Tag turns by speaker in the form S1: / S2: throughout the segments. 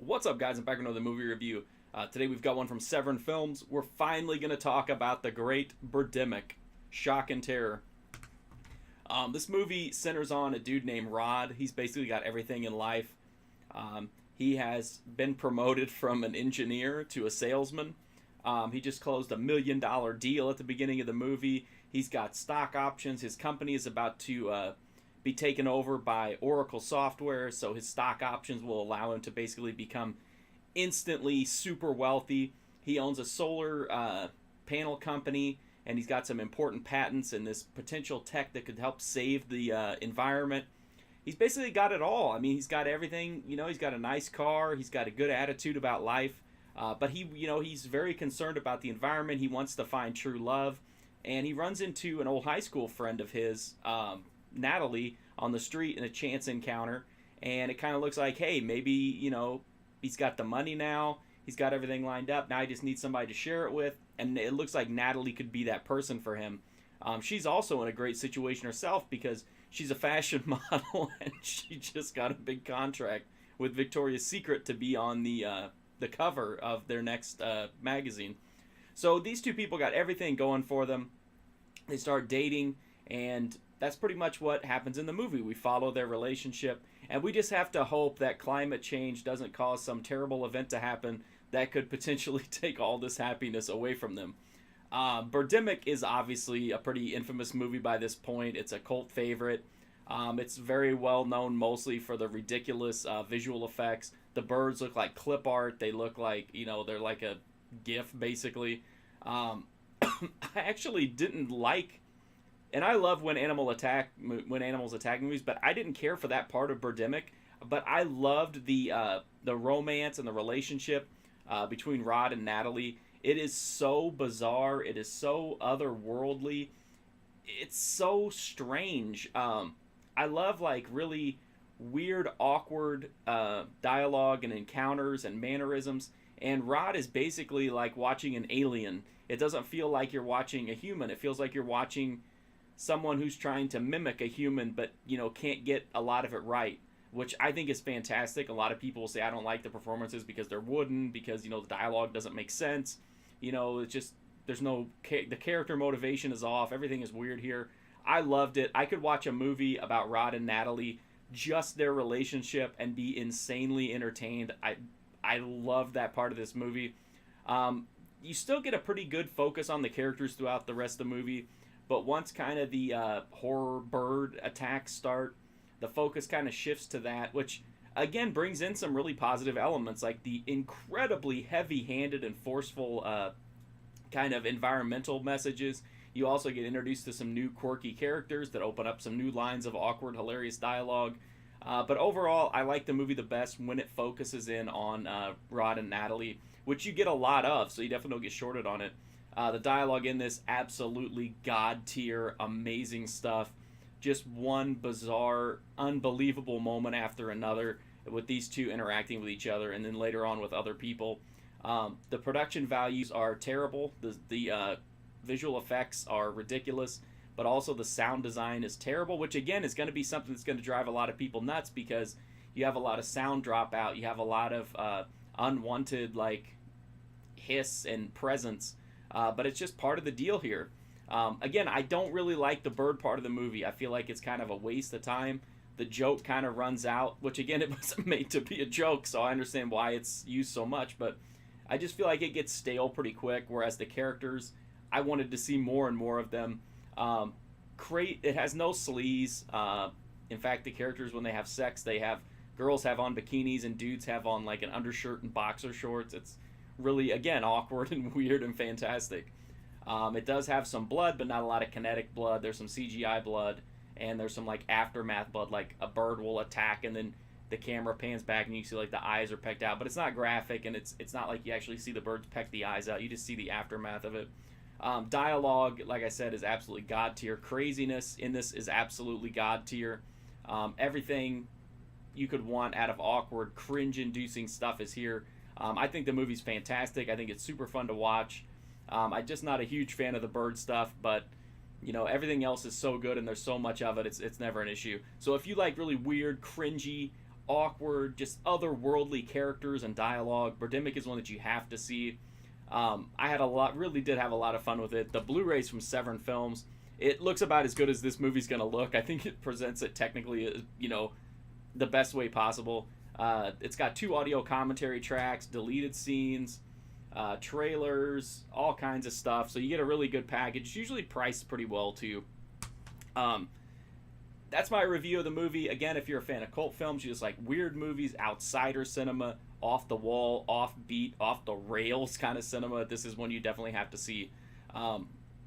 S1: What's up, guys? I'm back with another movie review. Today we've got one from Severin Films. We're finally going to talk about the great Birdemic, Shock and Terror. This movie centers on a dude named Rod. He's basically got everything in life. He has been promoted from an engineer to a salesman. He just closed $1 million deal at the beginning of the movie. He's got stock options. His company is about to be taken over by Oracle Software, so his stock options will allow him to basically become instantly super wealthy. He owns a solar panel company, and he's got some important patents and this potential tech that could help save the environment. He's basically got it all. I mean, he's got everything. He's got a nice car. He's got a good attitude about life. But he's very concerned about the environment. He wants to find true love, and he runs into an old high school friend of his, Natalie, on the street in a chance encounter. And it kind of looks like, hey, maybe he's got the money now. He's got everything lined up. Now he just needs somebody to share it with, and it looks like Natalie could be that person for him. She's also in a great situation herself because she's a fashion model, and she just got a big contract with Victoria's Secret to be on the cover of their next magazine. So these two people got everything going for them. They start dating, and that's pretty much what happens in the movie. We follow their relationship, and we just have to hope that climate change doesn't cause some terrible event to happen that could potentially take all this happiness away from them. Birdemic is obviously a pretty infamous movie by this point. It's a cult favorite. It's very well known mostly for the ridiculous visual effects. The birds look like clip art. They look like, they're like a GIF, basically. I actually didn't like, and I love when animals attack movies, but I didn't care for that part of Birdemic. But I loved the romance and the relationship between Rod and Natalie. It is so bizarre. It is so otherworldly. It's so strange. I love like really weird, awkward dialogue and encounters and mannerisms. And Rod is basically like watching an alien. It doesn't feel like you're watching a human. It feels like you're watching someone who's trying to mimic a human, but can't get a lot of it right, which I think is fantastic. A lot of people say I don't like the performances because they're wooden, because the dialogue doesn't make sense. It's just the character motivation is off. Everything is weird here. I loved it. I could watch a movie about Rod and Natalie, just their relationship, and be insanely entertained. I love that part of this movie. You still get a pretty good focus on the characters throughout the rest of the movie, but once kind of the horror bird attacks start, the focus kind of shifts to that, which again brings in some really positive elements, like the incredibly heavy-handed and forceful kind of environmental messages. You also get introduced to some new quirky characters that open up some new lines of awkward, hilarious dialogue. But overall, I like the movie the best when it focuses in on Rod and Natalie, which you get a lot of, so you definitely don't get shorted on it. The dialogue in this, absolutely god tier, amazing stuff. Just one bizarre, unbelievable moment after another with these two interacting with each other, and then later on with other people. The production values are terrible. The visual effects are ridiculous, but also the sound design is terrible, which again is going to be something that's going to drive a lot of people nuts because you have a lot of sound dropout. You have a lot of unwanted like hiss and presence. But it's just part of the deal here. Again, I don't really like the bird part of the movie. I feel like it's kind of a waste of time. The joke kind of runs out, which again, it wasn't made to be a joke, so I understand why it's used so much, but I just feel like it gets stale pretty quick, whereas the characters, I wanted to see more and more of them. It has no sleaze. In fact, the characters, when they have sex, girls have on bikinis and dudes have on like an undershirt and boxer shorts. It's really, again, awkward and weird and fantastic. It does have some blood, but not a lot of kinetic blood. There's some CGI blood, and there's some like aftermath blood, like a bird will attack and then the camera pans back and you see like the eyes are pecked out, but it's not graphic, and it's not like you actually see the birds peck the eyes out. You just see the aftermath of it. Dialogue, like I said, is absolutely god tier. Craziness in this is absolutely god tier. Everything you could want out of awkward, cringe-inducing stuff is here. I think the movie's fantastic. I think it's super fun to watch. I'm just not a huge fan of the bird stuff, but everything else is so good and there's so much of it. It's never an issue. So if you like really weird, cringy, awkward, just otherworldly characters and dialogue. Birdemic is one that you have to see. I had really did have a lot of fun with it. The Blu-rays from Severin Films, it looks about as good as this movie's gonna look. I think it presents it technically, the best way possible. It's got 2 audio commentary tracks, deleted scenes, trailers, all kinds of stuff. So you get a really good package. It's usually priced pretty well too. That's my review of the movie. Again, if you're a fan of cult films, you just like weird movies, outsider cinema, off the wall, offbeat, off the rails kind of cinema, this is one you definitely have to see.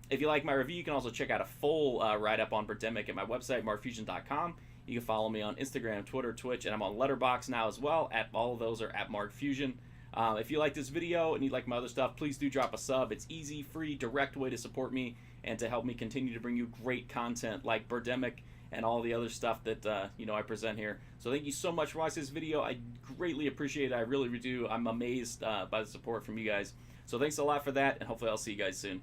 S1: If you like my review, you can also check out a full write-up on Birdemic at my website, markfusion.com. You can follow me on Instagram, Twitter, Twitch, and I'm on Letterboxd now as well. All of those are at markfusion. If you like this video and you like my other stuff, please do drop a sub. It's easy, free, direct way to support me and to help me continue to bring you great content like Birdemic and all the other stuff that I present here. So thank you so much for watching this video. I greatly appreciate it. I really do. I'm amazed by the support from you guys. So thanks a lot for that, and hopefully I'll see you guys soon.